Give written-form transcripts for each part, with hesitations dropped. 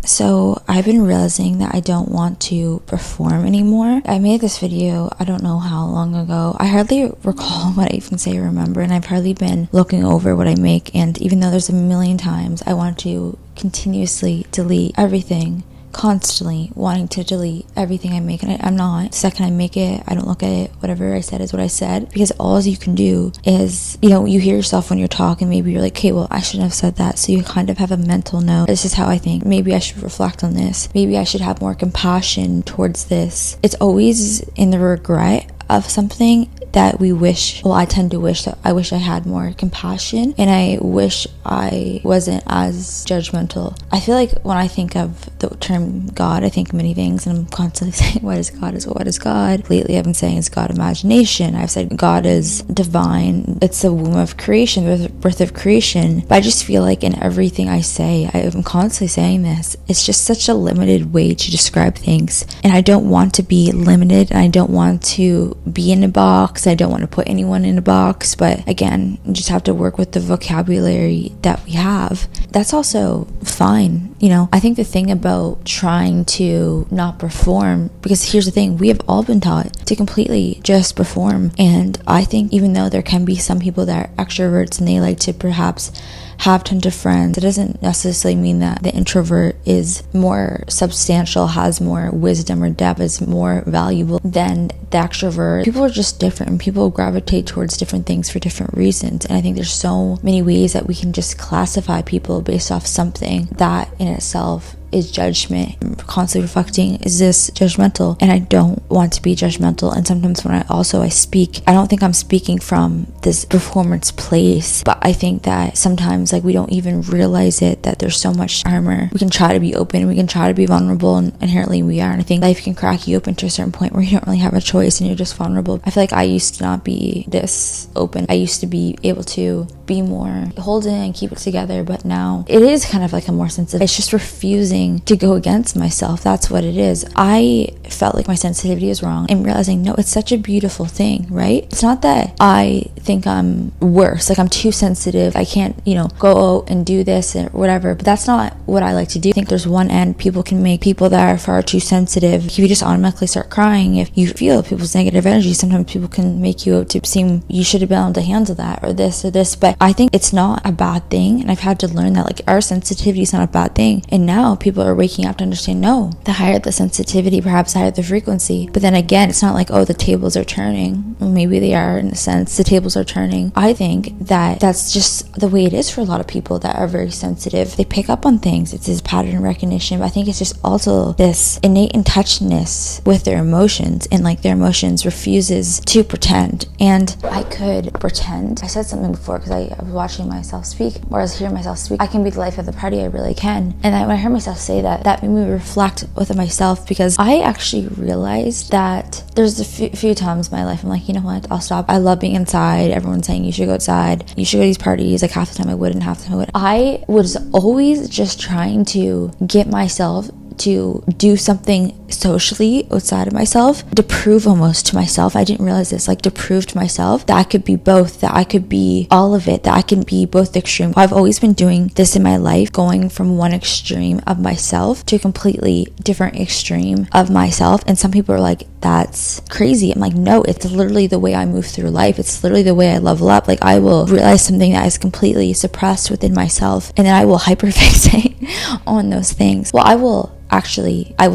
So I've been realizing that I don't want to perform anymore. I made this video, I don't know how long ago. I hardly recall what I even say or remember, and I've hardly been looking over what I make. And even though there's a million times I want to continuously delete everything, constantly wanting to delete everything I make, and I'm not. The second I make it, I don't look at it. Whatever I said is what I said, because all you can do is, you hear yourself when you're talking. Maybe you're like, okay, well, I shouldn't have said that. So you kind of have a mental note. This is how I think. Maybe I should reflect on this. Maybe I should have more compassion towards this. It's always in the regret of something that I tend to wish that I had more compassion, and I wish I wasn't as judgmental. I feel like when I think of the term God, I think many things, and I'm constantly saying, what is God? What is God? Lately I've been saying it's God imagination. I've said God is divine. It's the womb of creation, the birth of creation. But I just feel like in everything I say, I'm constantly saying this, it's just such a limited way to describe things. And I don't want to be limited, and I don't want to be in a box. I don't want to put anyone in a box, but again, you just have to work with the vocabulary that we have. That's also fine. I think the thing about trying to not perform, because here's the thing, we have all been taught to completely just perform. And I think even though there can be some people that are extroverts and they like to perhaps have tons of friends, it doesn't necessarily mean that the introvert is more substantial, has more wisdom or depth, is more valuable than the extrovert. People are just different, and people gravitate towards different things for different reasons. And I think there's so many ways that we can just classify people based off something that in itself is judgment. I'm constantly reflecting, is this judgmental? And I don't want to be judgmental. And sometimes when I speak, I don't think I'm speaking from this performance place, but I think that sometimes we don't even realize it, that there's so much armor. We can try to be open, we can try to be vulnerable, and inherently we are. And I think life can crack you open to a certain point where you don't really have a choice and you're just vulnerable. I feel like I used to not be this open. I used to be able to be more hold in and keep it together, but now it is kind of like a more sensitive. It's just refusing to go against myself. That's what it is. I felt like my sensitivity is wrong, and realizing, no, it's such a beautiful thing, right? It's not that I think I'm worse, like I'm too sensitive, I can't, go out and do this or whatever, but that's not what I like to do. I think there's one end. People can make people that are far too sensitive, if you just automatically start crying, if you feel people's negative energy, sometimes people can make you out to seem you should have been able to handle that or this, but I think it's not a bad thing. And I've had to learn that our sensitivity is not a bad thing. And now people are waking up to understand, no, the higher the sensitivity, perhaps higher the frequency. But then again, it's not like, oh, the tables are turning. Well, maybe they are in a sense, the tables are turning. I think that that's just the way it is for a lot of people that are very sensitive. They pick up on things. It's this pattern recognition. But I think it's just also this innate in touchness with their emotions, and their emotions refuses to pretend. And I could pretend. I said something before because I was watching myself speak, or I was hearing myself speak. I can be the life of the party, I really can. And when I heard myself say that made me reflect within myself, because I actually realized that there's a few times in my life I'm like, you know what, I'll stop. I love being inside. Everyone's saying you should go outside, you should go to these parties. Half the time I wouldn't, half the time I would. I was always just trying to get myself to do something socially outside of myself, to prove almost to myself. I didn't realize this, to prove to myself that I could be both, that I could be all of it, that I can be both extreme. I've always been doing this in my life, going from one extreme of myself to a completely different extreme of myself. And some people are like, that's crazy. I'm like, no, it's literally the way I move through life. It's literally the way I level up. I will realize something that is completely suppressed within myself, and then I will hyperfixate on those things. Well, I will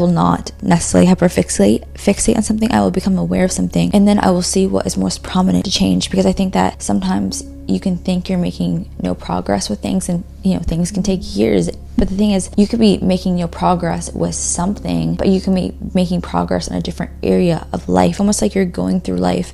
not necessarily fixate on something. I will become aware of something, and then I will see what is most prominent to change, because I think that sometimes you can think you're making no progress with things, and things can take years. But the thing is, you could be making no progress with something, but you can be making progress in a different area of life, almost like you're going through life,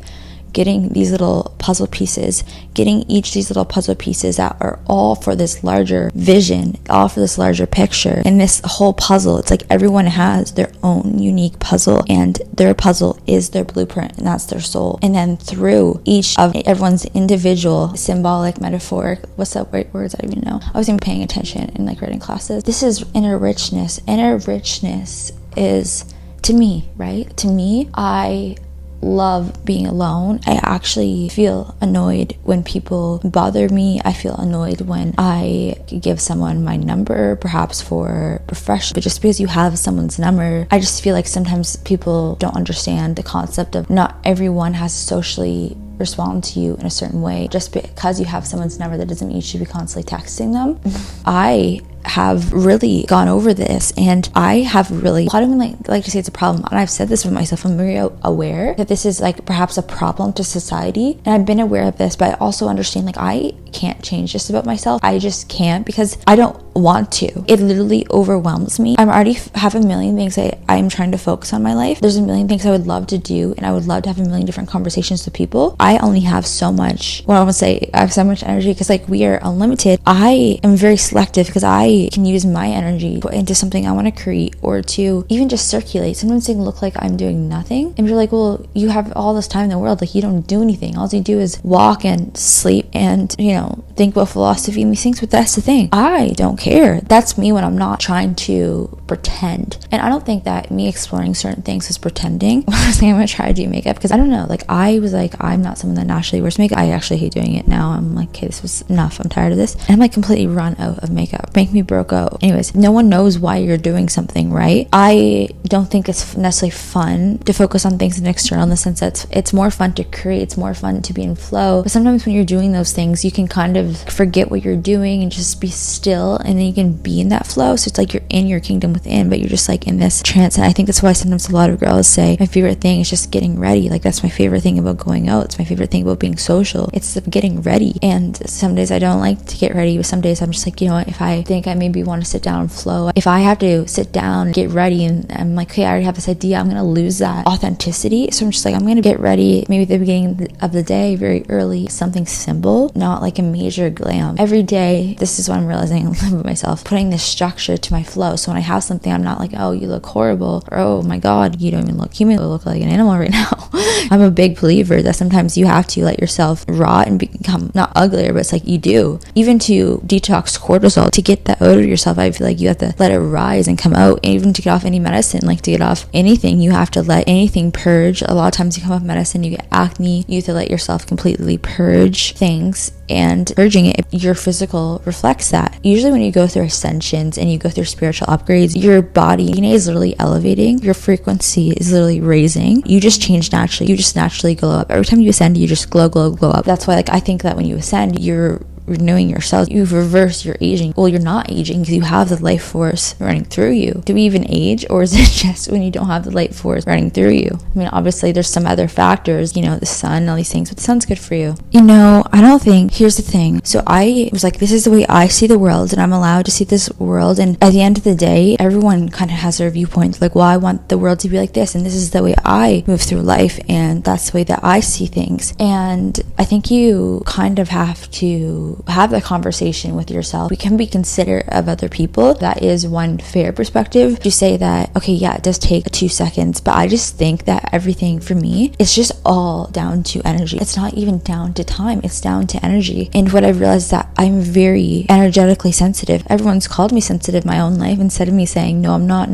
getting these little puzzle pieces, getting each of these little puzzle pieces that are all for this larger vision, all for this larger picture. And this whole puzzle, it's like everyone has their own unique puzzle, and their puzzle is their blueprint, and that's their soul. And then through each of everyone's individual symbolic, metaphoric, what's that right words? I don't even know. I wasn't even paying attention in writing classes. This is inner richness. Inner richness is, to me, right? To me, I love being alone. I actually feel annoyed when people bother me. I feel annoyed when I give someone my number, perhaps for professional, but just because you have someone's number, I just feel like sometimes people don't understand the concept of not everyone has to socially respond to you in a certain way. Just because you have someone's number, that doesn't mean you should be constantly texting them. I have really gone over this, and I have really, a lot of them like to say it's a problem, and I've said this with myself. I'm very aware that this is like perhaps a problem to society, and I've been aware of this, but I also understand like I can't change this about myself. I just can't, because I don't want to. It literally overwhelms me. I'm already have a million things I'm trying to focus on in my life. There's a million things I would love to do, and I would love to have a million different conversations with people. I only have so much, I have so much energy, because like we are unlimited. I am very selective because I can use my energy into something I want to create, or to even just circulate. Sometimes it can look like I'm doing nothing, and you're like, well, you have all this time in the world, like you don't do anything. All you do is walk and sleep and, you know, think about philosophy and these things. But that's the thing, I don't care. That's me when I'm not trying to pretend. And I don't think that me exploring certain things is pretending. When I was saying I'm gonna try to do makeup, because I don't know, like I was like, I'm not someone that naturally wears makeup. I actually hate doing it now. I'm like, okay, this was enough, I'm tired of this, and I'm like completely run out of makeup. Make me broke out. Anyways, no one knows why you're doing something, right? I don't think it's necessarily fun to focus on things in external, in the sense that it's more fun to create, it's more fun to be in flow. But sometimes when you're doing those things, you can kind of forget what you're doing and just be still, and then you can be in that flow. So it's like you're in your kingdom within, but you're just like in this trance. And I think that's why sometimes a lot of girls say my favorite thing is just getting ready. Like that's my favorite thing about going out. It's my favorite thing about being social. It's the getting ready. And some days I don't like to get ready, but some days I'm just like, you know what, if I think I maybe want to sit down and flow, if I have to sit down, get ready, and I'm like, okay, I already have this idea, I'm gonna lose that authenticity. So I'm just like, I'm gonna get ready maybe at the beginning of the day, very early, something simple, not like a major glam. Every day, this is what I'm realizing about myself, putting this structure to my flow. So when I have something, I'm not like, oh, you look horrible, or oh my god, you don't even look human, you look like an animal right now. I'm a big believer that sometimes you have to let yourself rot and become not uglier, but it's like you do. Even to detox cortisol, to get that out of yourself, I feel like you have to let it rise and come out. And even to get off any medicine, like to get off anything, you have to let anything purge. A lot of times you come off medicine, you get acne, you have to let yourself completely purge things. And purging it, your physical reflects that. Usually when you go through ascensions and you go through spiritual upgrades, your body DNA is literally elevating, your frequency is literally raising. You just change naturally. You just naturally glow up. Every time you ascend, you just glow up. That's why, like, I think that when you ascend, you're renewing yourself. You reverse your aging. Well, you're not aging because you have the life force running through you. Do we even age, or is it just when you don't have the life force running through you? I mean, obviously there's some other factors, you know, the sun, all these things, but the sun's good for you. You know, I don't think, here's the thing. So I was like, this is the way I see the world, and I'm allowed to see this world. And at the end of the day, everyone kind of has their viewpoint. Like, well, I want the world to be like this, and this is the way I move through life, and that's the way that I see things. And I think you kind of have to have that conversation with yourself. We can be considerate of other people. That is one fair perspective, to say that, okay, yeah, it does take 2 seconds, but I just think that everything for me is just all down to energy. It's not even down to time, it's down to energy. And what I've realized is that I'm very energetically sensitive. Everyone's called me sensitive in my own life, instead of me saying no I'm not,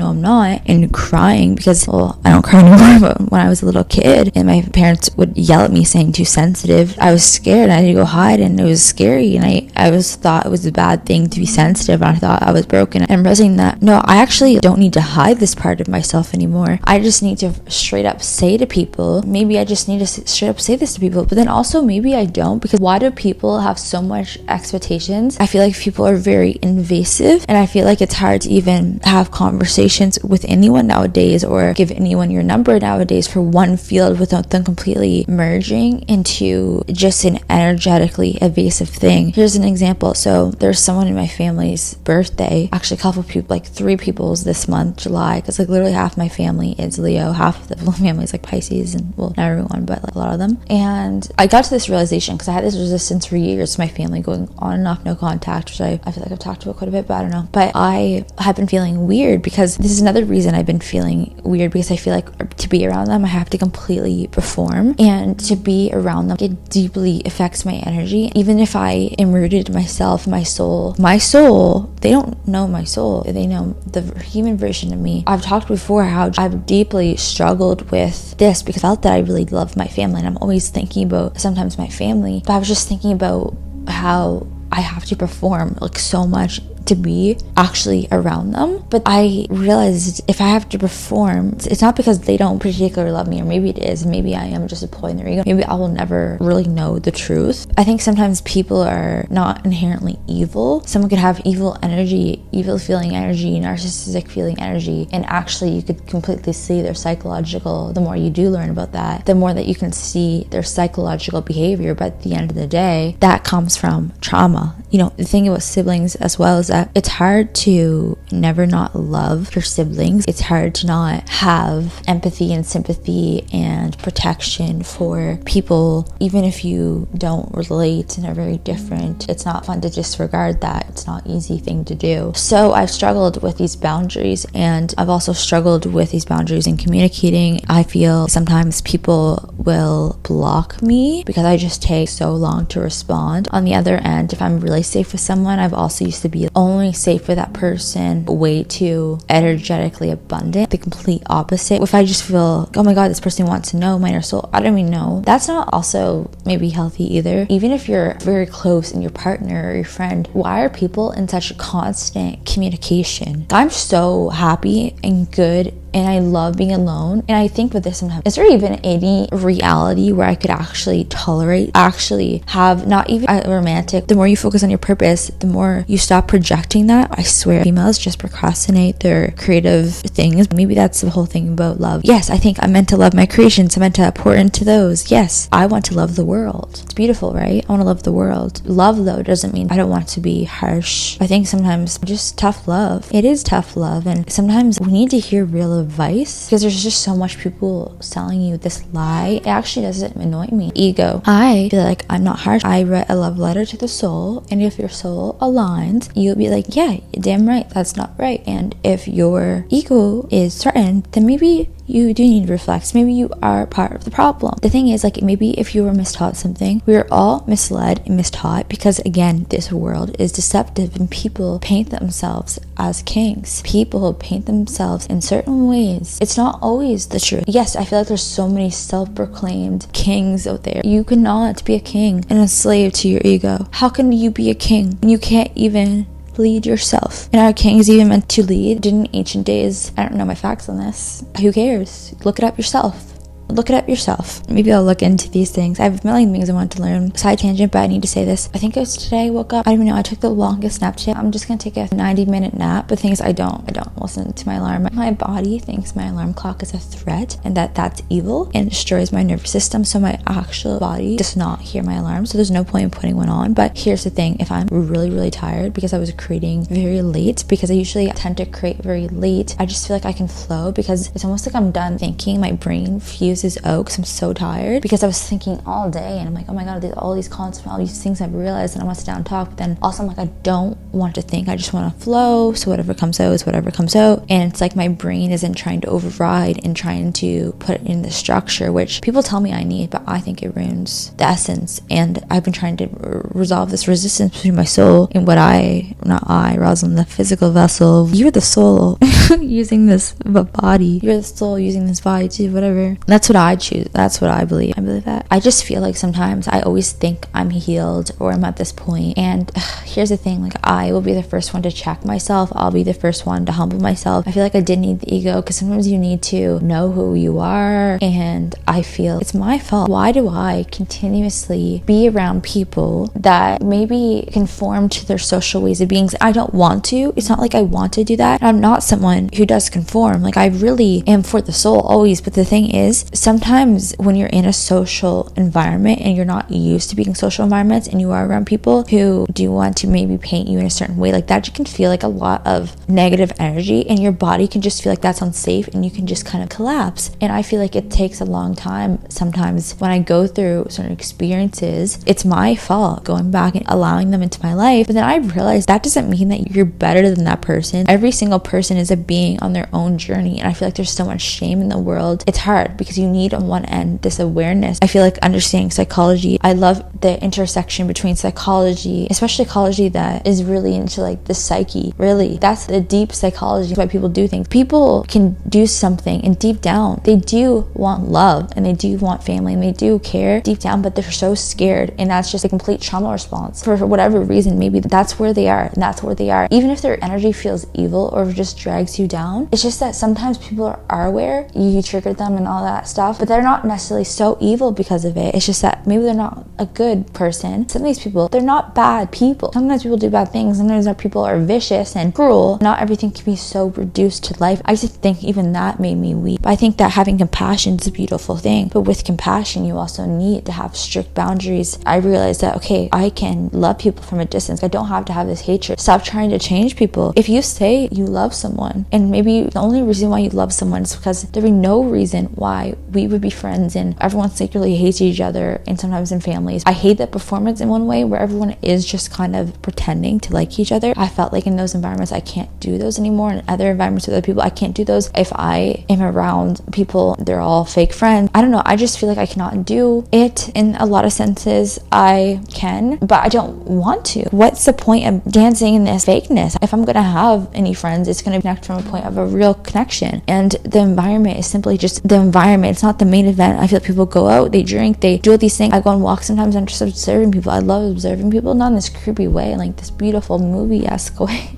and crying, because, well, I don't cry anymore, but when I was a little kid and my parents would yell at me saying too sensitive, I was scared. I had to go hide, and it was scary, and I was thought it was a bad thing to be sensitive, and I thought I was broken. And I'm realizing that no, I actually don't need to hide this part of myself anymore. I just need to straight up say to people, maybe I just need to straight up say this to people, but then also maybe I don't, because why do people have so much expectations? I feel like people are very invasive, and I feel like it's hard to even have conversations with anyone nowadays, or give anyone your number nowadays for one field, without them completely merging into just an energetically evasive thing. Here's an example. So there's someone in my family's birthday, actually a couple people, like 3 people's this month, July, because like literally half my family is Leo, half of the family is like Pisces, and well, not everyone, but like a lot of them. And I got to this realization, because I had this resistance for years to my family, going on and off no contact, which I feel like I've talked about quite a bit, but I don't know. But I have been feeling weird, because this is another reason I've been feeling weird, because I feel like to be around them, I have to completely perform, and to be around them, it deeply affects my energy. Even if I I am rooted in myself, my soul. My soul, they don't know my soul. They know the human version of me. I've talked before how I've deeply struggled with this because I felt that I really loved my family, and I'm always thinking about sometimes my family, but I was just thinking about how I have to perform like so much to be actually around them. But I realized if I have to perform, it's not because they don't particularly love me, or maybe it is, maybe I am just deploying their ego. Maybe I will never really know the truth. I think sometimes people are not inherently evil. Someone could have evil energy, evil feeling energy, narcissistic feeling energy, and actually you could completely see their psychological, the more you do learn about that, the more that you can see their psychological behavior. But at the end of the day, that comes from trauma. You know, the thing about siblings as well is that it's hard to never not love your siblings. It's hard to not have empathy and sympathy and protection for people, even if you don't relate and are very different. It's not fun to disregard that. It's not an easy thing to do. So I've struggled with these boundaries, and I've also struggled with these boundaries in communicating. I feel sometimes people will block me because I just take so long to respond. On the other end, if I'm really safe with someone, I've also used to be only safe with that person, way too energetically abundant. The complete opposite. If I just feel, oh my god, this person wants to know my inner soul, I don't even know. That's not also maybe healthy either. Even if you're very close and your partner or your friend, why are people in such constant communication? I'm so happy and good, and I love being alone. And I think with this sometimes, is there even any reality where I could actually tolerate, actually have not even a romantic? The more you focus on your purpose, the more you stop projecting that. I swear, females just procrastinate their creative things. Maybe that's the whole thing about love. Yes, I think I'm meant to love my creations. I'm meant to pour into those. Yes, I want to love the world. It's beautiful, right? I want to love the world. Love, though, doesn't mean I don't want to be harsh. I think sometimes just tough love. It is tough love. And sometimes we need to hear real advice because there's just so much people selling you this lie. It actually doesn't annoy me. Ego. I feel like I'm not harsh. I write a love letter to the soul, and if your soul aligns, you'll be like, yeah, you're damn right, that's not right. And if your ego is threatened, then maybe you do need to reflect. Maybe you are part of the problem. The thing is, like, maybe if you were mistaught something, we are all misled and mistaught because, again, this world is deceptive and people paint themselves as kings. People paint themselves in certain ways. It's not always the truth. Yes, I feel like there's so many self-proclaimed kings out there. You cannot be a king and a slave to your ego. How can you be a king when you can't even lead yourself? And are kings even meant to lead? Didn't ancient days? I don't know my facts on this. Who cares? Look it up yourself. Look it up yourself. Maybe I'll look into these things. I have a million things I want to learn. Side tangent, but I need to say this. I think it was today I woke up. I don't even know. I took the longest nap today. I'm just gonna take a 90-minute nap. But the thing is, I don't listen to my alarm. My body thinks my alarm clock is a threat and that's evil and destroys my nervous system. So my actual body does not hear my alarm. So there's no point in putting one on. But here's the thing. If I'm really, really tired because I was creating very late, because I usually tend to create very late, I just feel like I can flow because it's almost like I'm done thinking. My brain fuses out because I'm so tired because I was thinking all day and I'm like, oh my god, all these concepts, all these things I've realized, and I want to sit down and talk. But then also I'm like, I don't want to think. I just want to flow. So whatever comes out is whatever comes out. And it's like my brain isn't trying to override and trying to put in the structure, which people tell me I need, but I think it ruins the essence. And I've been trying to resolve this resistance between my soul and what Rosalind, the physical vessel. You're the soul using this body. You're the soul using this body too, whatever. That's what I choose. That's what I believe. I believe that. I just feel like sometimes I always think I'm healed or I'm at this point. And here's the thing, like, I will be the first one to check myself. I'll be the first one to humble myself. I feel like I did need the ego because sometimes you need to know who you are. And I feel it's my fault. Why do I continuously be around people that maybe conform to their social ways of being? I don't want to. It's not like I want to do that. I'm not someone who does conform. Like, I really am for the soul always. But the thing is, sometimes when you're in a social environment and you're not used to being in social environments and you are around people who do want to maybe paint you in a certain way, like that can feel like a lot of negative energy and your body can just feel like that's unsafe and you can just kind of collapse. And I feel like it takes a long time sometimes when I go through certain experiences. It's my fault going back and allowing them into my life. But then I realized that doesn't mean that you're better than that person. Every single person is a being on their own journey, and I feel like there's so much shame in the world. It's hard because you need on one end this awareness. I feel like understanding psychology, I love the intersection between psychology, especially psychology that is really into like the psyche. Really, that's the deep psychology, why people do things. People can do something and deep down they do want love and they do want family and they do care deep down, but they're so scared, and that's just a complete trauma response for whatever reason. Maybe that's where they are, and that's where they are. Even if their energy feels evil or just drags you down, it's just that sometimes people are aware you triggered them and all that stuff, but they're not necessarily so evil because of it. It's just that maybe they're not a good person. Some of these people, they're not bad people. Sometimes people do bad things, sometimes people are vicious and cruel. Not everything can be so reduced to life. I just think even that made me weep. But I think that having compassion is a beautiful thing, but with compassion you also need to have strict boundaries. I realized that, okay, I can love people from a distance. I don't have to have this hatred. Stop trying to change people. If you say you love someone, and maybe the only reason why you love someone is because there would be no reason why we would be friends and everyone secretly hates each other, and sometimes in families. I hate that performance in one way where everyone is just kind of pretending to like each other. I felt like in those environments I can't do those anymore. In other environments with other people I can't do those. If I am around people, they're all fake friends. I don't know, I just feel like I cannot do it. In a lot of senses I can, but I don't want to. What's the point of dancing in this fakeness? If I'm gonna have any friends, it's gonna connect from a point of a real connection, and the environment is simply just the environment. It's not the main event. I feel like people go out, they drink, they do all these things. I go on walks sometimes, I'm just observing people. I love observing people, not in this creepy way, like this beautiful movie-esque way.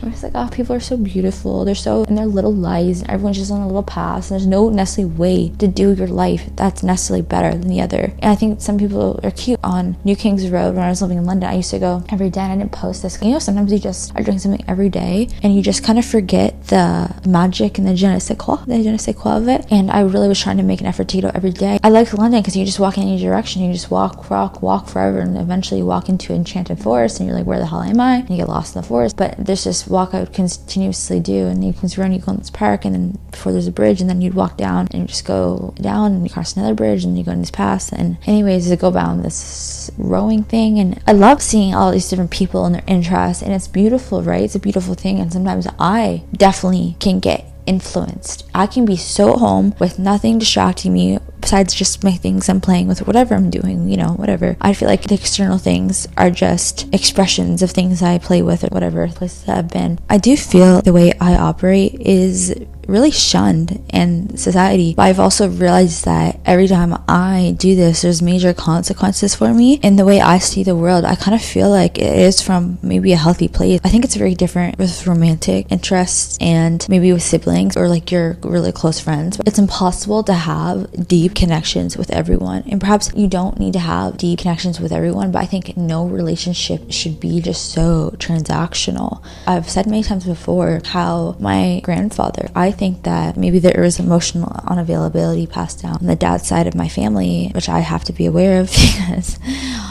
I'm just like, oh, people are so beautiful. They're so in their little lives, and everyone's just on a little path, and there's no necessarily way to do your life that's necessarily better than the other. And I think some people are cute. On New King's Road, when I was living in London, I used to go every day, and I didn't post this. You know, sometimes you just are doing something every day and you just kind of forget the magic and the je ne sais quoi of it. And I really was trying to make an effort to go every day. I liked London because you just walk in any direction, you just walk forever, and eventually you walk into an enchanted forest and you're like, where the hell am I? And you get lost in the forest. But there's this walk I would continuously do, and you can run, you go in this park, and then before there's a bridge, and then you'd walk down and you just go down and you cross another bridge and you go in these paths. And anyways, to go down this rowing thing, and I love seeing all these different people and their interests, and it's beautiful, right? It's a beautiful thing. And sometimes I definitely can get influenced. I can be so home with nothing distracting me besides just my things I'm playing with, whatever I'm doing, you know, whatever. I feel like the external things are just expressions of things I play with or whatever places that I've been. I do feel the way I operate is really shunned in society, but I've also realized that every time I do this, there's major consequences for me. And the way I see the world, I kind of feel like it is from maybe a healthy place. I think it's very different with romantic interests and maybe with siblings or like your really close friends. It's impossible to have deep connections with everyone, and perhaps you don't need to have deep connections with everyone, but I think no relationship should be just so transactional. I've said many times before how my grandfather, I think that maybe there is emotional unavailability passed down on the dad's side of my family, which I have to be aware of because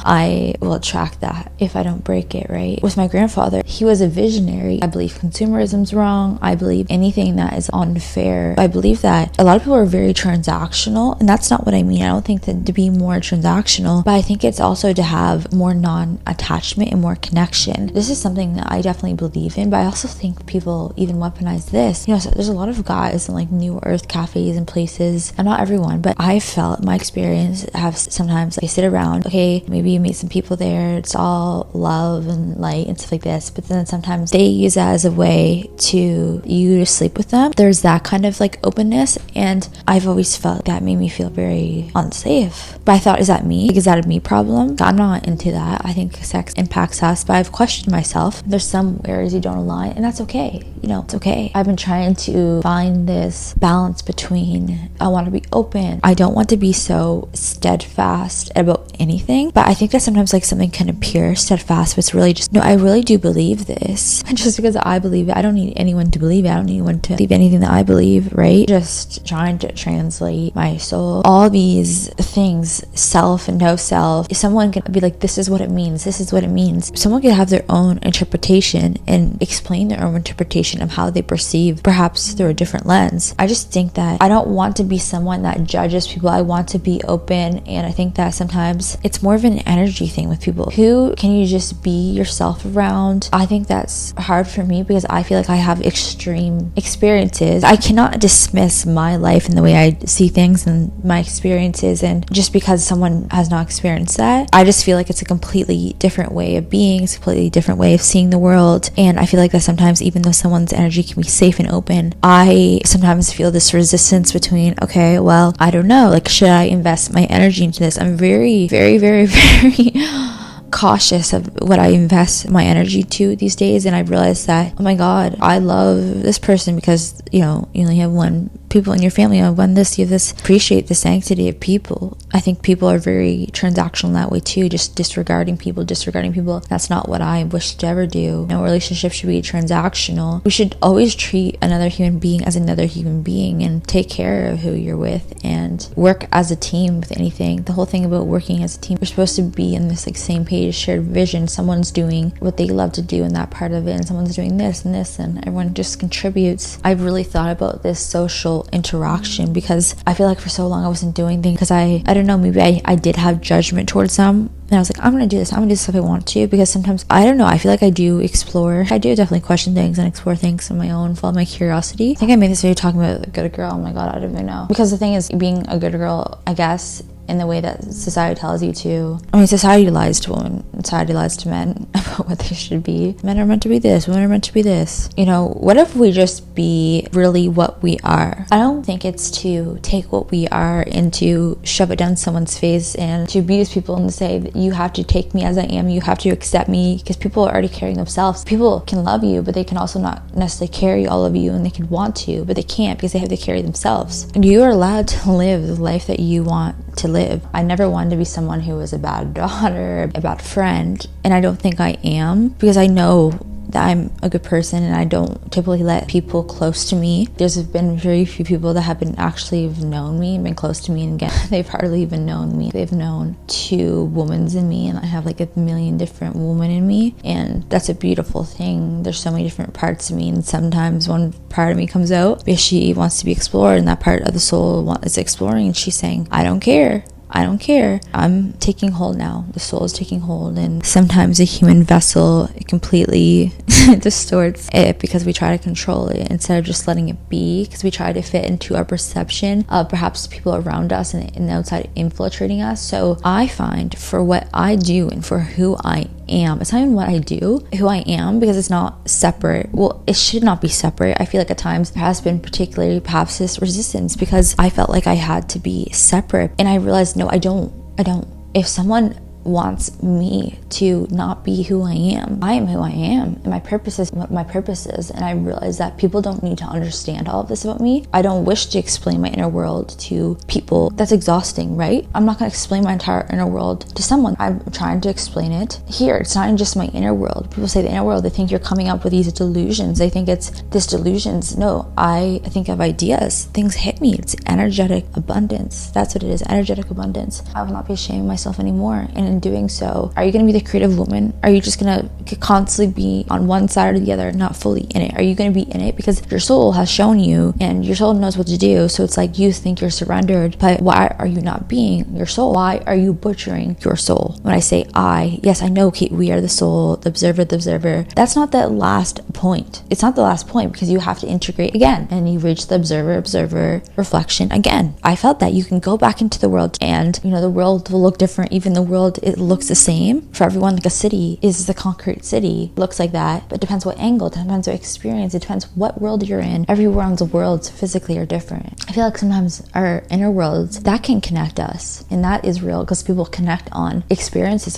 I will attract that if I don't break it, right? With my grandfather, he was a visionary. I believe consumerism's wrong. I believe anything that is unfair. I believe that a lot of people are very transactional, and that's not what I mean. I don't think that to be more transactional, but I think it's also to have more non-attachment and more connection. This is something that I definitely believe in, but I also think people even weaponize this. You know, so there's a lot of guys in like New Earth cafes and places, and not everyone, but I felt my experience have sometimes they sit around, okay, maybe you meet some people there, it's all love and light and stuff like this, but then sometimes they use that as a way to you to sleep with them. There's that kind of like openness, and I've always felt that made me feel very unsafe. But I thought, is that me? Like, is that a me problem? I'm not into that. I think sex impacts us, but I've questioned myself. There's some areas you don't align, and that's okay. You know, it's okay. I've been trying to find this balance between I want to be open, I don't want to be so steadfast about anything, but I think that sometimes like something can appear steadfast, but it's really just, no, I really do believe this, and just because I believe it, I don't need anyone to believe it. I don't need anyone to believe anything that I believe, right? Just trying to translate my soul, all these things, self and no self. Someone can be like, this is what it means, this is what it means. Someone can have their own interpretation and explain their own interpretation of how they perceive, perhaps through a different lens. I just think that I don't want to be someone that judges people. I want to be open, and I think that sometimes it's more of an energy thing with people. Who can you just be yourself around? I think that's hard for me because I feel like I have extreme experiences. I cannot dismiss my life and the way I see things and my experiences, and just because someone has not experienced that, I just feel like it's a completely different way of being, it's a completely different way of seeing the world. And I feel like that sometimes, even though someone's energy can be safe and open, I sometimes feel this resistance between, okay, well, I don't know, like, should I invest my energy into this? I'm very, very, very, very cautious of what I invest my energy to these days. And I realized that, oh my god, I love this person because, you only have one people in your family, you have one this, you have this. Appreciate the sanctity of people. I think people are very transactional in that way too, just disregarding people. That's not what I wish to ever do. No relationship should be transactional. We should always treat another human being as another human being and take care of who you're with and work as a team with anything. The whole thing about working as a team, we're supposed to be in this same page, shared vision. Someone's doing what they love to do in that part of it, and someone's doing this and this, and everyone just contributes. I've really thought about this social interaction because I feel like for so long I wasn't doing things because I don't know, maybe I did have judgment towards them, and I was like, I'm gonna do this stuff I want to, because sometimes, I don't know, I feel like I do definitely question things and explore things on my own, follow my curiosity. I think I made this video talking about a good girl. Oh my god, I don't even know, because the thing is, being a good girl, I guess, in the way that society tells you to. I mean, society lies to women, society lies to men about what they should be. Men are meant to be this, women are meant to be this. What if we just be really what we are? I don't think it's to take what we are and to shove it down someone's face and to abuse people and say that you have to take me as I am, you have to accept me, because people are already carrying themselves. People can love you, but they can also not necessarily carry all of you, and they can want to, but they can't because they have to carry themselves. And you are allowed to live the life that you want to live. I never wanted to be someone who was a bad daughter, a bad friend, and I don't think I am, because I know that I'm a good person and I don't typically let people close to me. There's been very few people that have known me and been close to me, and again, they've hardly even known me. They've known 2 women in me, and I have like a million different women in me, and that's a beautiful thing. There's so many different parts of me, and sometimes one part of me comes out because she wants to be explored, and that part of the soul is exploring, and she's saying, I don't care. I'm taking hold now. The soul is taking hold, and sometimes a human vessel, it completely distorts it because we try to control it instead of just letting it be, because we try to fit into our perception of perhaps people around us and the outside infiltrating us. So I find, for what I do and for who I am, it's not even what I do, who I am, because it's not separate. Well, it should not be separate. I feel like at times there has been particularly perhaps this resistance because I felt like I had to be separate, and I realized, no, I don't. If someone wants me to not be who I am who I am, and my purpose is what my purpose is. And I realize that people don't need to understand all of this about me. I don't wish to explain my inner world to people. That's exhausting, right? I'm not going to explain my entire inner world to someone. I'm trying to explain it here. It's not in just my inner world. People say the inner world, they think you're coming up with these delusions. They think it's this delusions. No, I think of ideas. Things hit me. It's energetic abundance. That's what it is, energetic abundance. I will not be ashamed of myself anymore. And in doing so, are you going to be the creative woman? Are you just going to constantly be on one side or the other, not fully in it? Are you going to be in it because your soul has shown you and your soul knows what to do? So it's like you think you're surrendered, but why are you not being your soul? Why are you butchering your soul? When I say yes, I know, Kate, we are the soul, the observer. That's not the last point. It's not the last point, because you have to integrate again, and you reach the observer reflection again. I felt that you can go back into the world, and the world will look different. Even the world, it looks the same for everyone. Like a city is the concrete city, looks like that, but it depends what angle, it depends what experience, it depends what world you're in. Everyone's worlds physically are different. I feel like sometimes our inner worlds, that can connect us, and that is real, because people connect on experiences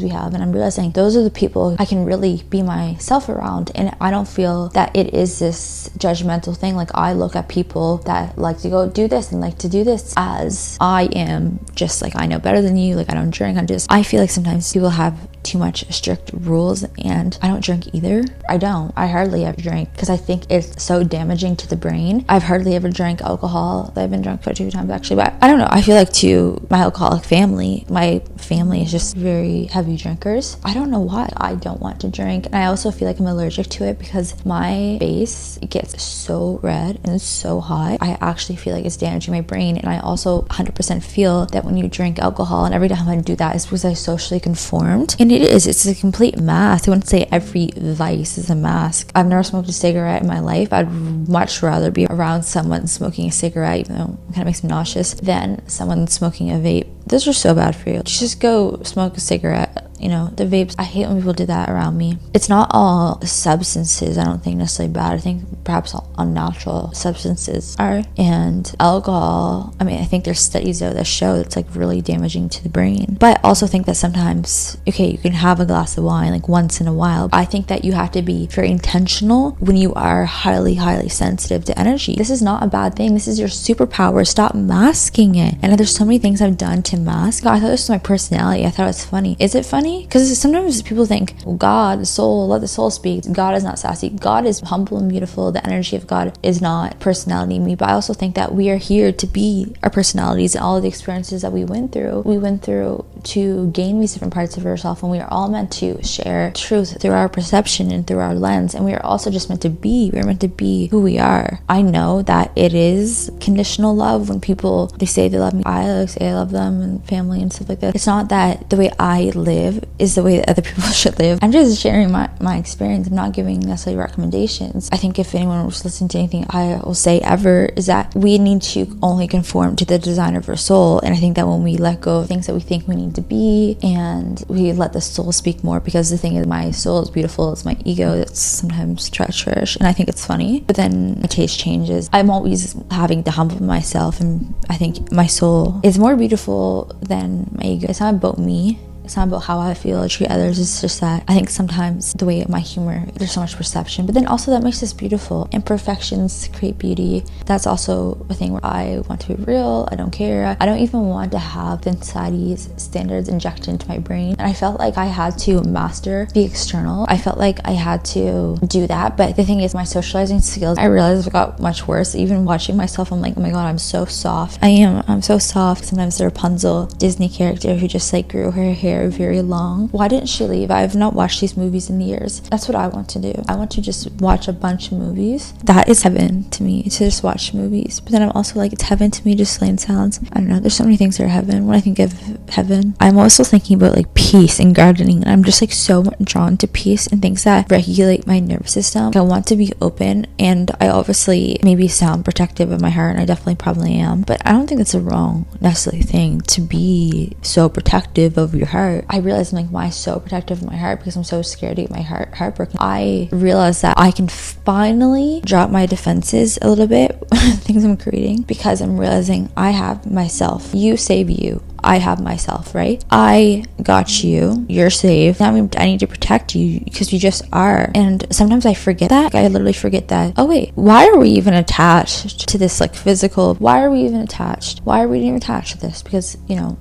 we have. And I'm realizing those are the people I can really be myself around, and I don't feel that it is this judgmental thing. Like, I look at people that like to go do this and like to do this as I am just like, I know better than you, like I don't drink, I feel like sometimes people have too much strict rules, and I don't drink either. I hardly ever drink because I think it's so damaging to the brain. I've hardly ever drank alcohol. I've been drunk quite a few times actually, but I don't know. I feel like to my alcoholic family, my family is just very heavy drinkers. I don't know why I don't want to drink, and I also feel like I'm allergic to it because my face gets so red and so hot. I actually feel like it's damaging my brain, and I also 100% feel that when you drink alcohol, and every time I do that, it's because I socially conformed, and it's a complete mask. I wouldn't say every vice is a mask. I've never smoked a cigarette in my life. I'd much rather be around someone smoking a cigarette, even though it kind of makes me nauseous, than someone smoking a vape. Those are so bad for you. Just go smoke a cigarette. You know, the vapes, I hate when people do that around me. It's not all substances, I don't think necessarily bad. I think perhaps all unnatural substances are. And alcohol, I mean, I think there's studies though that show it's like really damaging to the brain. But I also think that sometimes, okay, you can have a glass of wine like once in a while. I think that you have to be very intentional when you are highly, highly sensitive to energy. This is not a bad thing. This is your superpower. Stop masking it. And there's so many things I've done to mask. I thought this was my personality. I thought it was funny. Is it funny? Because sometimes people think, well, God, the soul, let the soul speak. God is not sassy. God is humble and beautiful. The energy of God is not personality in me. But I also think that we are here to be our personalities and all of the experiences that we went through. We went through to gain these different parts of ourselves, and we are all meant to share truth through our perception and through our lens. And we are also just meant to be. We're meant to be who we are. I know that it is conditional love when people, they say they love me. I say I love them and family and stuff like that. It's not that the way I live is the way that other people should live. I'm just sharing my experience. I'm not giving necessarily recommendations. I think if anyone was listening to anything I will say ever is that we need to only conform to the design of our soul. And I think that when we let go of things that we think we need to be, and we let the soul speak more, because the thing is, my soul is beautiful, it's my ego that's sometimes treacherous, and I think it's funny, but then my taste changes. I'm always having to humble myself, and I think my soul is more beautiful than my ego. It's not about me. It's not about how I feel or treat others. It's just that I think sometimes the way of my humor, there's so much perception, but then also that makes us beautiful. Imperfections create beauty. That's also a thing where I want to be real. I don't care. I don't even want to have society's standards injected into my brain. And I felt like I had to master the external. I felt like I had to do that. But the thing is, my socializing skills, I realized it got much worse. Even watching myself, I'm like, oh my God, I'm so soft. I'm so soft. Sometimes the Rapunzel Disney character who just like grew her hair very long. Why didn't she leave? I have not watched these movies in years. That's what I want to do. I want to just watch a bunch of movies. That is heaven to me, to just watch movies. But then I'm also like, it's heaven to me just laying silence. I don't know, there's so many things that are heaven. When I think of heaven, I'm also thinking about like peace and gardening, and I'm just like so drawn to peace and things that regulate my nervous system. I want to be open, and I obviously maybe sound protective of my heart, and I definitely probably am, but I don't think it's a wrong necessarily thing to be so protective of your heart. I realized, I'm like, why so protective of my heart? Because I'm so scared to get my heart broken. I realized that I can finally drop my defenses a little bit things I'm creating, because I'm realizing I have myself. You save you. I have myself, right? I got you. You're safe. That means I need to protect you because you just are. And sometimes I forget that. I literally forget that. Oh wait, why are we even attached to this like physical? Why are we even attached? Why are we even attached to this? Because, you know,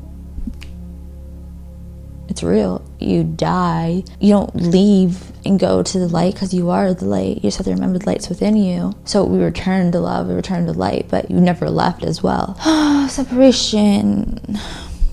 it's real. You die. You don't leave and go to the light because you are the light. You just have to remember the light's within you. So we return to love, we return to light, but you never left as well. Separation.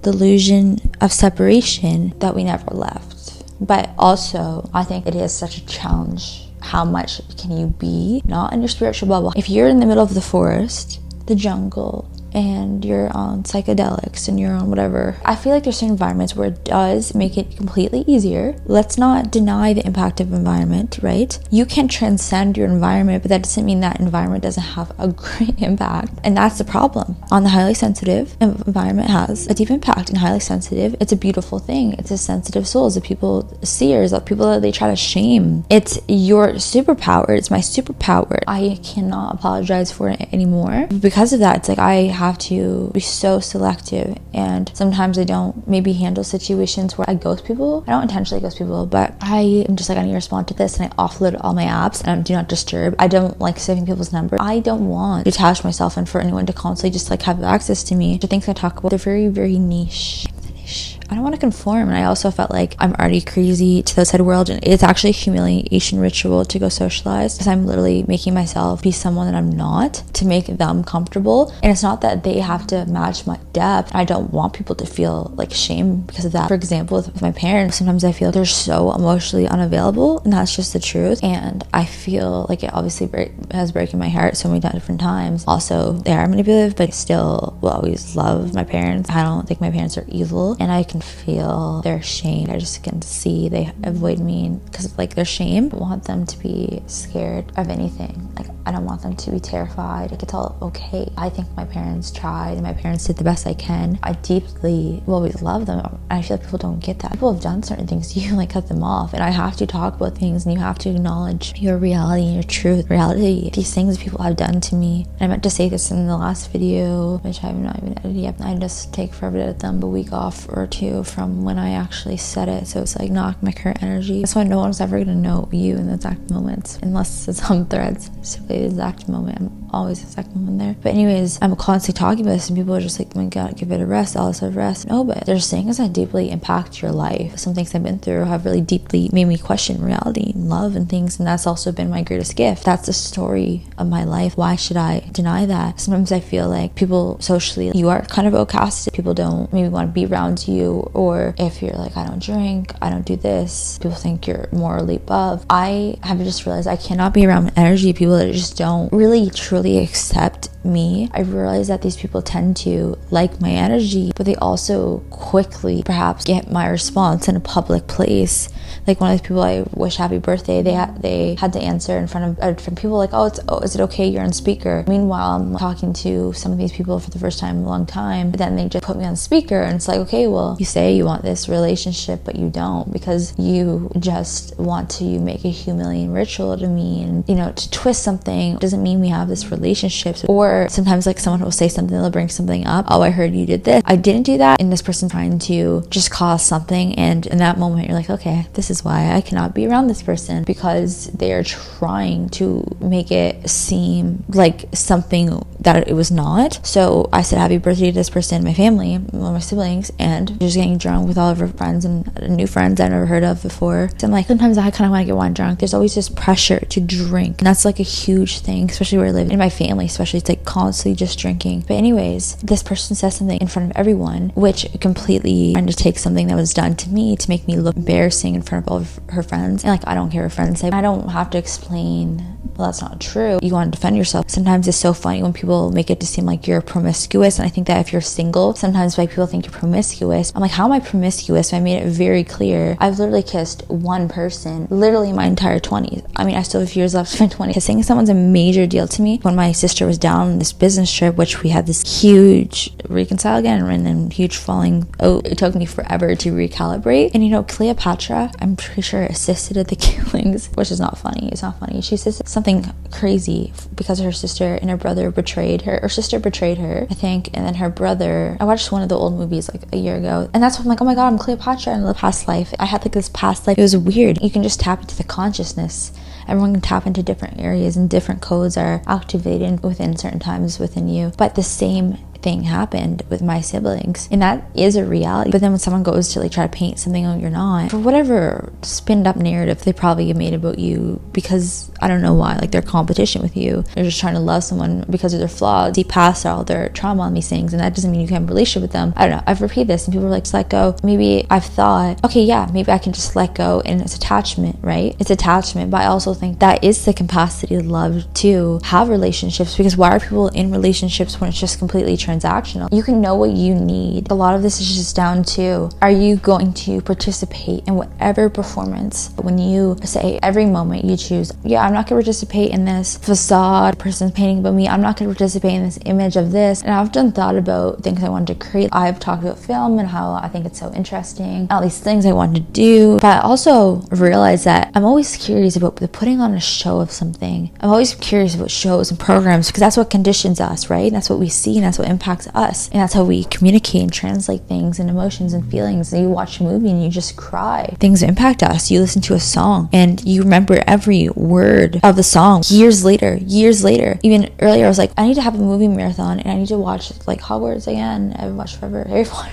Delusion of separation that we never left. But also, I think it is such a challenge. How much can you be not in your spiritual bubble? If you're in the middle of the forest, the jungle, and you're on psychedelics and you're on whatever, I feel like there's certain environments where it does make it completely easier. Let's not deny the impact of environment, right? You can transcend your environment, but that doesn't mean that environment doesn't have a great impact. And that's the problem. On the highly sensitive, environment has a deep impact. And highly sensitive, it's a beautiful thing. It's a sensitive souls, the people, seers, the people that they try to shame. It's your superpower. It's my superpower. I cannot apologize for it anymore. Because of that, it's like I have to be so selective, and sometimes I don't maybe handle situations where I ghost people. I don't intentionally ghost people, but I am just like, I need to respond to this, and I offload all my apps and I do not disturb. I don't like saving people's number. I don't want to attach myself and for anyone to constantly just like have access to me. The things I talk about, they're very, very niche. I don't want to conform. And I also felt like I'm already crazy to the outside world, and it's actually a humiliation ritual to go socialize, because I'm literally making myself be someone that I'm not to make them comfortable. And it's not that they have to match my depth. I don't want people to feel like shame because of that. For example, with my parents, sometimes I feel they're so emotionally unavailable, and that's just the truth. And I feel like it obviously has broken my heart so many different times. Also, they are manipulative, but I still will always love my parents. I don't think my parents are evil, and I can feel their shame. I just can see they avoid me because of like their shame. I want them to be scared of anything. Like, I don't want them to be terrified. Like, it's all okay. I think my parents tried, and my parents did the best I can. I deeply will always love them. I feel like people don't get that. People have done certain things, you like cut them off, and I have to talk about things, and you have to acknowledge your reality and your truth. Reality, these things people have done to me. And I meant to say this in the last video, which I have not even edited yet. I just take forever to edit them, a week off or two from when I actually said it, so it's like not my current energy. That's why no one's ever gonna know you in the exact moments, unless it's on threads. Simply the exact moment. I'm always the exact moment there. But anyways, I'm constantly talking about this, and people are just like, oh my god, give it a rest, all this rest. No, but there's things that deeply impact your life. Some things I've been through have really deeply made me question reality and love and things, and that's also been my greatest gift. That's the story of my life. Why should I deny that? Sometimes I feel like people socially, you are kind of outcasted. People don't maybe want to be around you, or if you're like, I don't drink, I don't do this, people think you're morally above. I have just realized I cannot be around energy people that just don't really truly accept me. I realize that these people tend to like my energy, but they also quickly perhaps get my response in a public place. Like one of the people I wish happy birthday, they had to answer in front of different people, like, is it okay, you're on speaker? Meanwhile, I'm talking to some of these people for the first time in a long time, but then they just put me on speaker, and it's like, okay, well, you say you want this relationship, but you don't, because you just want to make a humiliating ritual to me, and to twist something doesn't mean we have this relationship. Or sometimes like someone will say something, they'll bring something up, oh, I heard you did this, I didn't do that, and this person trying to just cause something, and in that moment you're like, okay, this is why I cannot be around this person, because they are trying to make it seem like something that it was not. So I said happy birthday to this person, my family, one of my siblings, and just getting drunk with all of her friends and new friends I've never heard of before. So I'm like, sometimes I kind of want to get wine drunk. There's always this pressure to drink, and that's like a huge thing, especially where I live in my family, especially. It's like constantly just drinking. But anyways, this person says something in front of everyone, which completely trying to take something that was done to me to make me look embarrassing in front of all of her friends. And like, I don't care what friends say. I don't have to explain, well, that's not true. You want to defend yourself. Sometimes it's so funny when people make it to seem like you're promiscuous, and I think that if you're single, sometimes why people think you're promiscuous. I'm like, how am I promiscuous? I made it very clear. I've literally kissed one person literally my entire 20s. I mean, I still have years left in 20s. Kissing someone's a major deal to me. When my sister was down on this business trip, which we had this huge reconcile again, and then huge falling out, it took me forever to recalibrate. And Cleopatra, I'm pretty sure, assisted at the killings, which is not funny. It's not funny. She assisted something crazy because her sister and her brother betrayed her. Her sister betrayed her, I think, and then her brother. I watched one of the old movies like a year ago, and that's when I'm like, oh my god, I'm Cleopatra in the past life. I had like this past life. It was weird. You can just tap into the consciousness. Everyone can tap into different areas, and different codes are activated within certain times within you. But the same thing happened with my siblings, and that is a reality. But then when someone goes to like try to paint something out you're not, for whatever spinned up narrative they probably made about you, because I don't know why, like they're competition with you, they're just trying to love someone because of their flaws, see past all their trauma on these things, and that doesn't mean you can have a relationship with them. I don't know, I've repeated this, and people are like, just let go. Maybe I've thought, okay, yeah, maybe I can just let go, and it's attachment, right? It's attachment. But I also think that is the capacity to love, to have relationships, because why are people in relationships when it's just completely transactional? You can know what you need. A lot of this is just down to, are you going to participate in whatever performance? When you say every moment you choose, yeah, I'm not going to participate in this facade person's painting about me, I'm not going to participate in this image of this. And I've often thought about things I wanted to create. I've talked about film and how I think it's so interesting, all these things I want to do, but I also realize that I'm always curious about the putting on a show of something. I'm always curious about shows and programs, because that's what conditions us, right? That's what we see, and that's what impacts us, and that's how we communicate and translate things and emotions and feelings. And you watch a movie and you just cry. Things impact us. You listen to a song and you remember every word of the song years later. Even earlier, I was like, I need to have a movie marathon and I need to watch like Hogwarts again. I haven't watched forever. Harry Potter.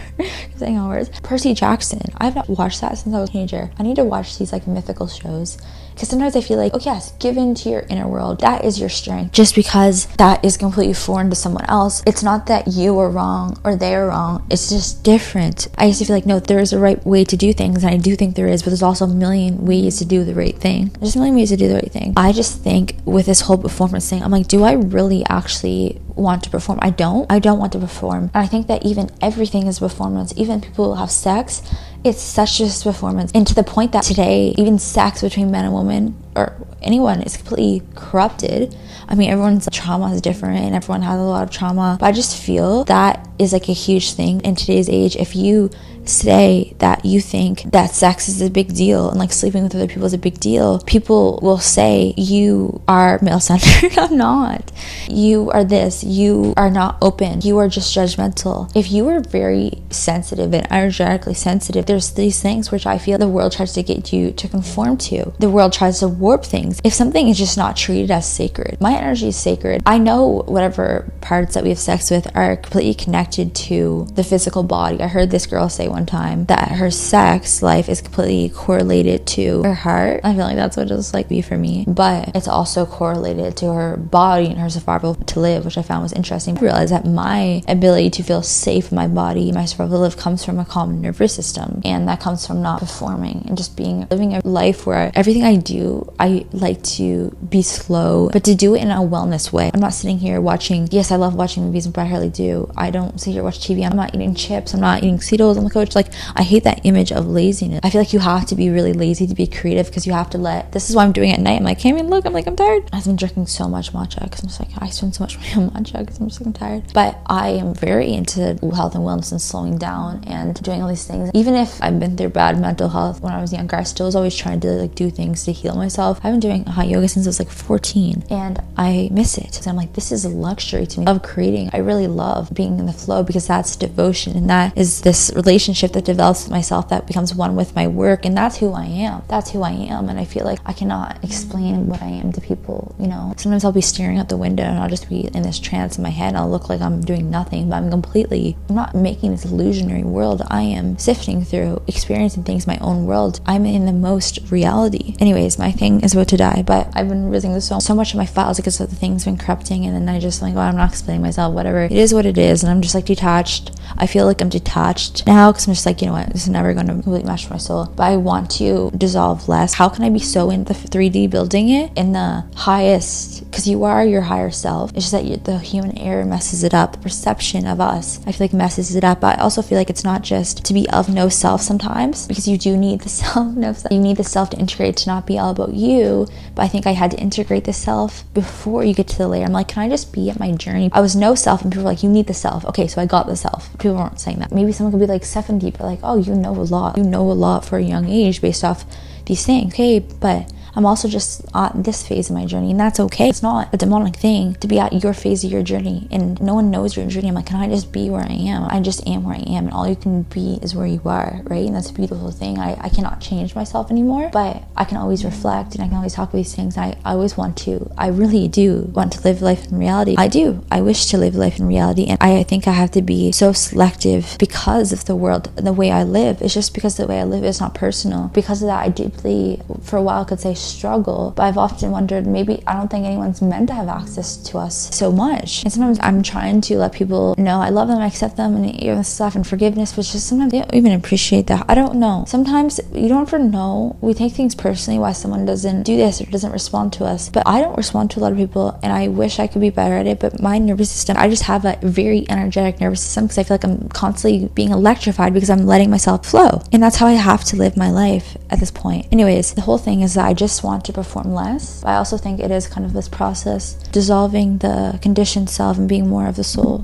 Saying Hogwarts. Percy Jackson. I've not watched that since I was a teenager. I need to watch these like mythical shows, because sometimes I feel like, oh yes, give in to your inner world. That is your strength. Just because that is completely foreign to someone else, it's not that you are wrong or they are wrong. It's just different. I used to feel like, no, there is a right way to do things, and I do think there is, but there's also a million ways to do the right thing. There's a million ways to do the right thing. I just think with this whole performance thing, I'm like, do I really actually want to perform? I don't want to perform. And I think that even everything is performance. Even people who have sex, it's such a performance. And to the point that today, even sex between men and women or anyone is completely corrupted. I mean, everyone's trauma is different and everyone has a lot of trauma, but I just feel that is like a huge thing in today's age. If you say that you think that sex is a big deal and like sleeping with other people is a big deal, people will say you are male-centered. I'm not. You are this. You are not open. You are just judgmental. If you are very sensitive and energetically sensitive, there's these things which I feel the world tries to get you to conform to. The world tries to warp things. If something is just not treated as sacred, my energy is sacred. I know whatever parts that we have sex with are completely connected to the physical body. I heard this girl say one time that her sex life is completely correlated to her heart. I feel like that's what it'll like be for me, but it's also correlated to her body and her survival to live, which I found was interesting. I realized that my ability to feel safe in my body, my survival to live, comes from a calm nervous system, and that comes from not performing and just living a life where everything I do, I like to be slow, but to do it in a wellness way. I'm not sitting here watching, yes, I love watching movies, but I hardly do. I don't sit here watch TV. I'm not eating chips. I'm not eating Cheetos on the couch. Like, I hate that image of laziness. I feel like you have to be really lazy to be creative, because you have to this is why I'm doing it at night. I'm like, hey man, look, I'm tired. I've been drinking so much matcha because I'm just like, I spend so much money on matcha because I'm just like, I'm tired. But I am very into health and wellness and slowing down and doing all these things. Even if I've been through bad mental health when I was younger, I still was always trying to like do things to heal myself. I've been doing hot yoga since I was like 14, and I miss it. So I'm like, this is a luxury to me. I love creating. I really love being in the flow, because that's devotion, and that is this relationship that develops with myself that becomes one with my work, and that's who I am. That's who I am. And I feel like I cannot explain what I am to people, you know. Sometimes I'll be staring out the window and I'll just be in this trance in my head and I'll look like I'm doing nothing, but I'm not making this illusionary world. I am sifting through, experiencing things, my own world. I'm in the most reality. Anyways, my thing is about to die, but I've been releasing so much of my files because of the things been corrupting, and then I just like, oh, I'm not explaining myself, whatever. It is what it is, and I'm just like detached. I feel like I'm detached now because I'm just like, you know what, this is never going to completely mesh my soul, but I want to dissolve less. How can I be so in the 3D building it in the highest, because you are your higher self. It's just that the human error messes it up. The perception of us, I feel like, messes it up. But I also feel like it's not just to be of no self sometimes, because you do need the self. You need the self to integrate, to not be all about you. But I think I had to integrate the self before you get to the layer. I'm like, can I just be at my journey? I was no self, and people were like, you need the self. Okay, so I got the self. People weren't saying that. Maybe someone could be like 70, but like, oh, you know a lot. You know a lot for a young age based off these things. Okay, but I'm also just at this phase of my journey, and that's okay. It's not a demonic thing to be at your phase of your journey, and no one knows your journey. I'm like, can I just be where I am? I just am where I am, and all you can be is where you are, right? And that's a beautiful thing. I cannot change myself anymore, but I can always reflect, and I can always talk about these things. I always want to. I really do want to live life in reality. I do. I wish to live life in reality, and I think I have to be so selective because of the world, the way I live. It's just because the way I live is not personal. Because of that, I deeply, for a while, could say struggle, but I've often wondered, maybe I don't think anyone's meant to have access to us so much. And sometimes I'm trying to let people know I love them, I accept them, and you know, stuff, and forgiveness, but just sometimes they don't even appreciate that. I don't know. Sometimes you don't ever know. We take things personally why someone doesn't do this or doesn't respond to us, but I don't respond to a lot of people, and I wish I could be better at it. But my nervous system, I just have a very energetic nervous system, because I feel like I'm constantly being electrified because I'm letting myself flow, and that's how I have to live my life at this point. Anyways, the whole thing is that I just want to perform less. I also think it is kind of this process, dissolving the conditioned self and being more of the soul.